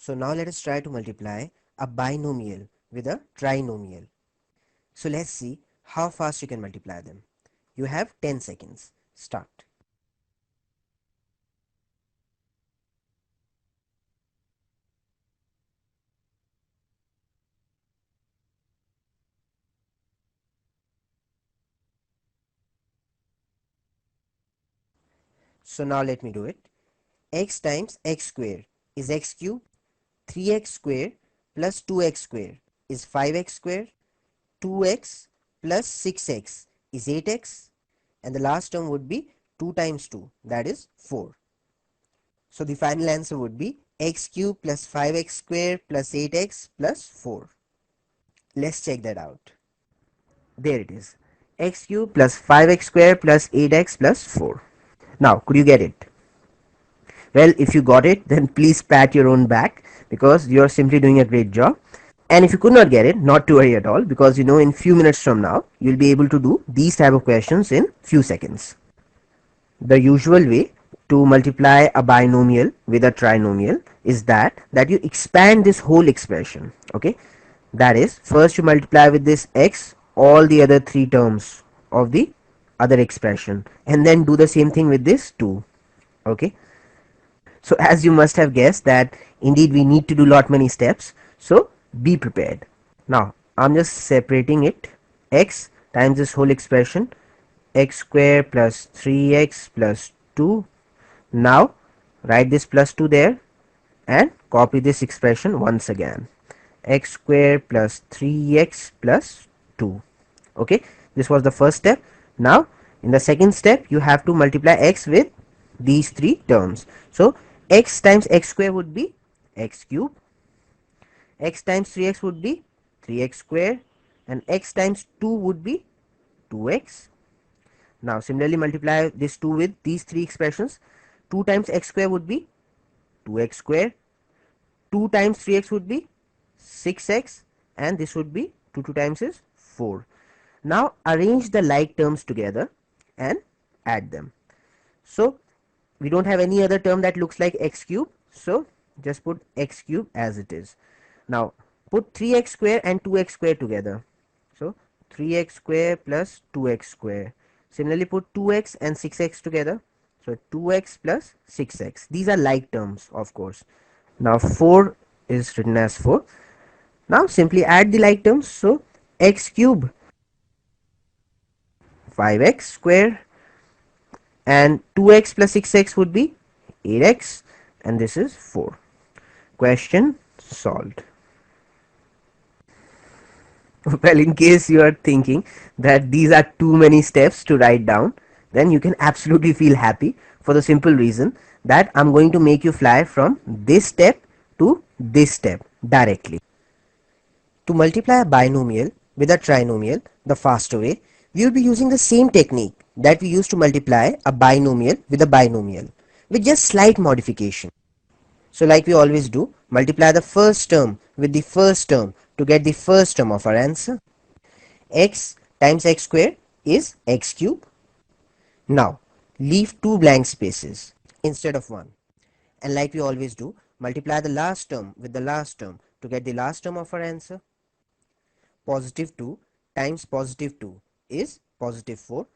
So now let us try to multiply a binomial with a trinomial. So let's see how fast you can multiply them. You have 10 seconds. Start. So now let me do it. X times x square is x cube. 3x square plus 2x square is 5x square. 2x plus 6x is 8x. And the last term would be 2 times 2, that is 4. So the final answer would be x cube plus 5x square plus 8x plus 4. Let's check that out. There it is. X cube plus 5x square plus 8x plus 4. Now, could you get it? Well, if you got it, then please pat your own back because you're simply doing a great job. And if you could not get it, not to worry at all, because in few minutes from now, you'll be able to do these type of questions in few seconds. The usual way to multiply a binomial with a trinomial is that you expand this whole expression. Okay, that is, first you multiply with this x all the other three terms of the other expression, and then do the same thing with this 2. Okay, so as you must have guessed that indeed we need to do lot many steps, so be prepared. Now I'm just separating it. X times this whole expression, x square plus 3x plus 2. Now write this plus 2 there and copy this expression once again. X square plus 3x plus 2. Okay, this was the first step. Now in the second step you have to multiply x with these three terms. So x times x square would be x cube, x times 3x would be 3x square, and x times 2 would be 2x. Now similarly multiply this 2 with these three expressions. 2 times x square would be 2x square, 2 times 3x would be 6x, and this would be 2 times is 4. Now arrange the like terms together and add them. So we don't have any other term that looks like x cube, so just put x cube as it is. Now put 3x square and 2x square together. So 3x square plus 2x square. Similarly put 2x and 6x together. So 2x plus 6x. These are like terms, of course. Now 4 is written as 4. Now simply add the like terms. So x cube 5x square and 2x plus 6x would be 8x, and this is 4. Question solved. Well, in case you are thinking that these are too many steps to write down, then you can absolutely feel happy, for the simple reason that I'm going to make you fly from this step to this step directly. To multiply a binomial with a trinomial the faster way, we will be using the same technique that we used to multiply a binomial with a binomial, with just slight modification. So like we always do, multiply the first term with the first term to get the first term of our answer. X times x square is x cube. Now leave two blank spaces instead of one, and like we always do, multiply the last term with the last term to get the last term of our answer. Positive 2 times positive 2 is positive 4.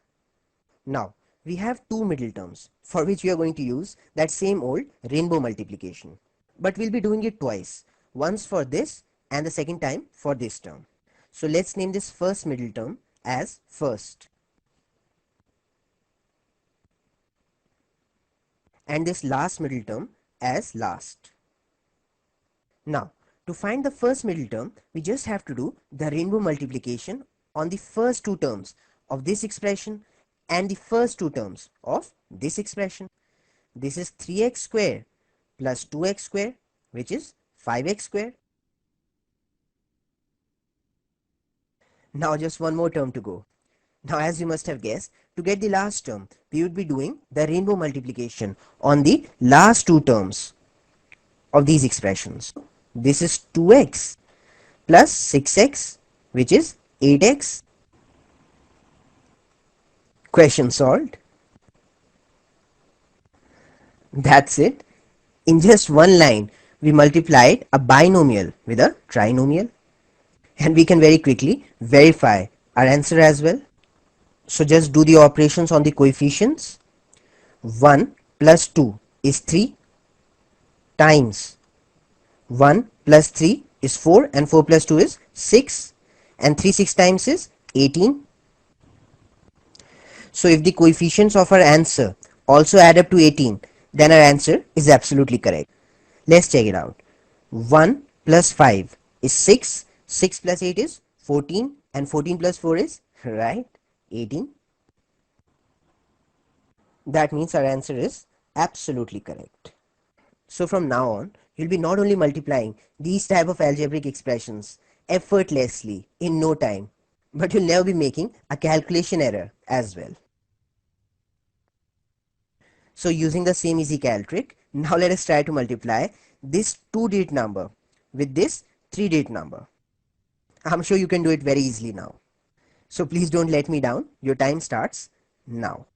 Now we have two middle terms for which we are going to use that same old rainbow multiplication, but we'll be doing it twice, once for this and the second time for this term. So let's name this first middle term as first, and this last middle term as last. Now to find the first middle term, we just have to do the rainbow multiplication on the first two terms of this expression and the first two terms of this expression. This is 3x square plus 2x square, which is 5x square. Now just one more term to go. Now as you must have guessed, to get the last term, we would be doing the rainbow multiplication on the last two terms of these expressions. This is 2x plus 6x, which is 8x. Question solved. That's it. In just one line, we multiplied a binomial with a trinomial, and we can very quickly verify our answer as well. So just do the operations on the coefficients. 1 plus 2 is 3 times 1 plus 3 is 4, and 4 plus 2 is 6, and 3 6 times is 18. So if the coefficients of our answer also add up to 18, then our answer is absolutely correct. Let's check it out. 1 plus 5 is 6, 6 plus 8 is 14, and 14 plus 4 is, right, 18. That means our answer is absolutely correct. So from now on, you'll be not only multiplying these type of algebraic expressions effortlessly in no time, but you'll never be making a calculation error as well. So using the same easy cal trick, now let us try to multiply this 2-digit number with this 3-digit number. I'm sure you can do it very easily now. So please don't let me down. Your time starts now.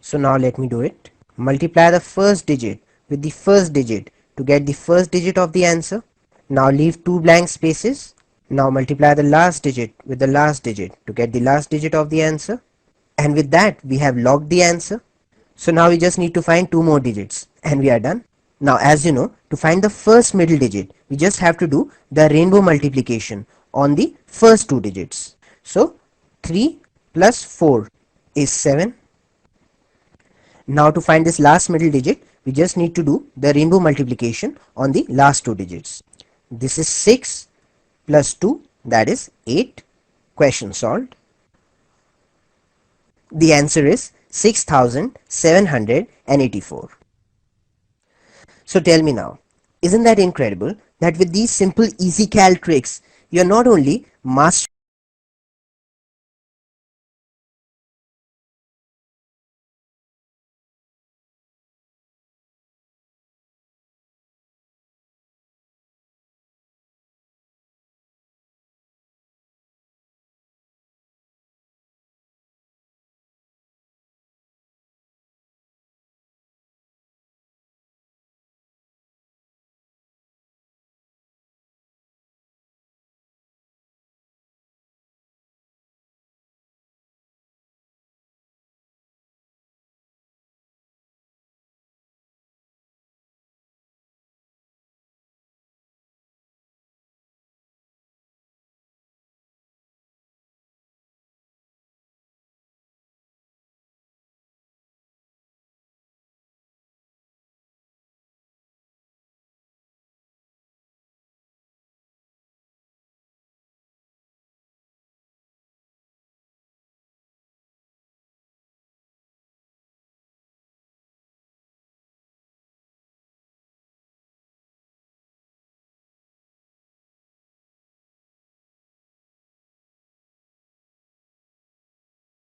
So now let me do it. Multiply the first digit with the first digit to get the first digit of the answer. Now leave 2 blank spaces. Now multiply the last digit with the last digit to get the last digit of the answer. And with that, we have logged the answer. So now we just need to find 2 more digits and we are done. Now as you know, to find the first middle digit, we just have to do the rainbow multiplication on the first 2 digits. So 3 plus 4 is 7. Now to find this last middle digit, we just need to do the rainbow multiplication on the last 2 digits. This is 6 plus 2, that is 8. Question solved. The answer is 6784. So tell me now, isn't that incredible that with these simple easy cal tricks, you're not only mastering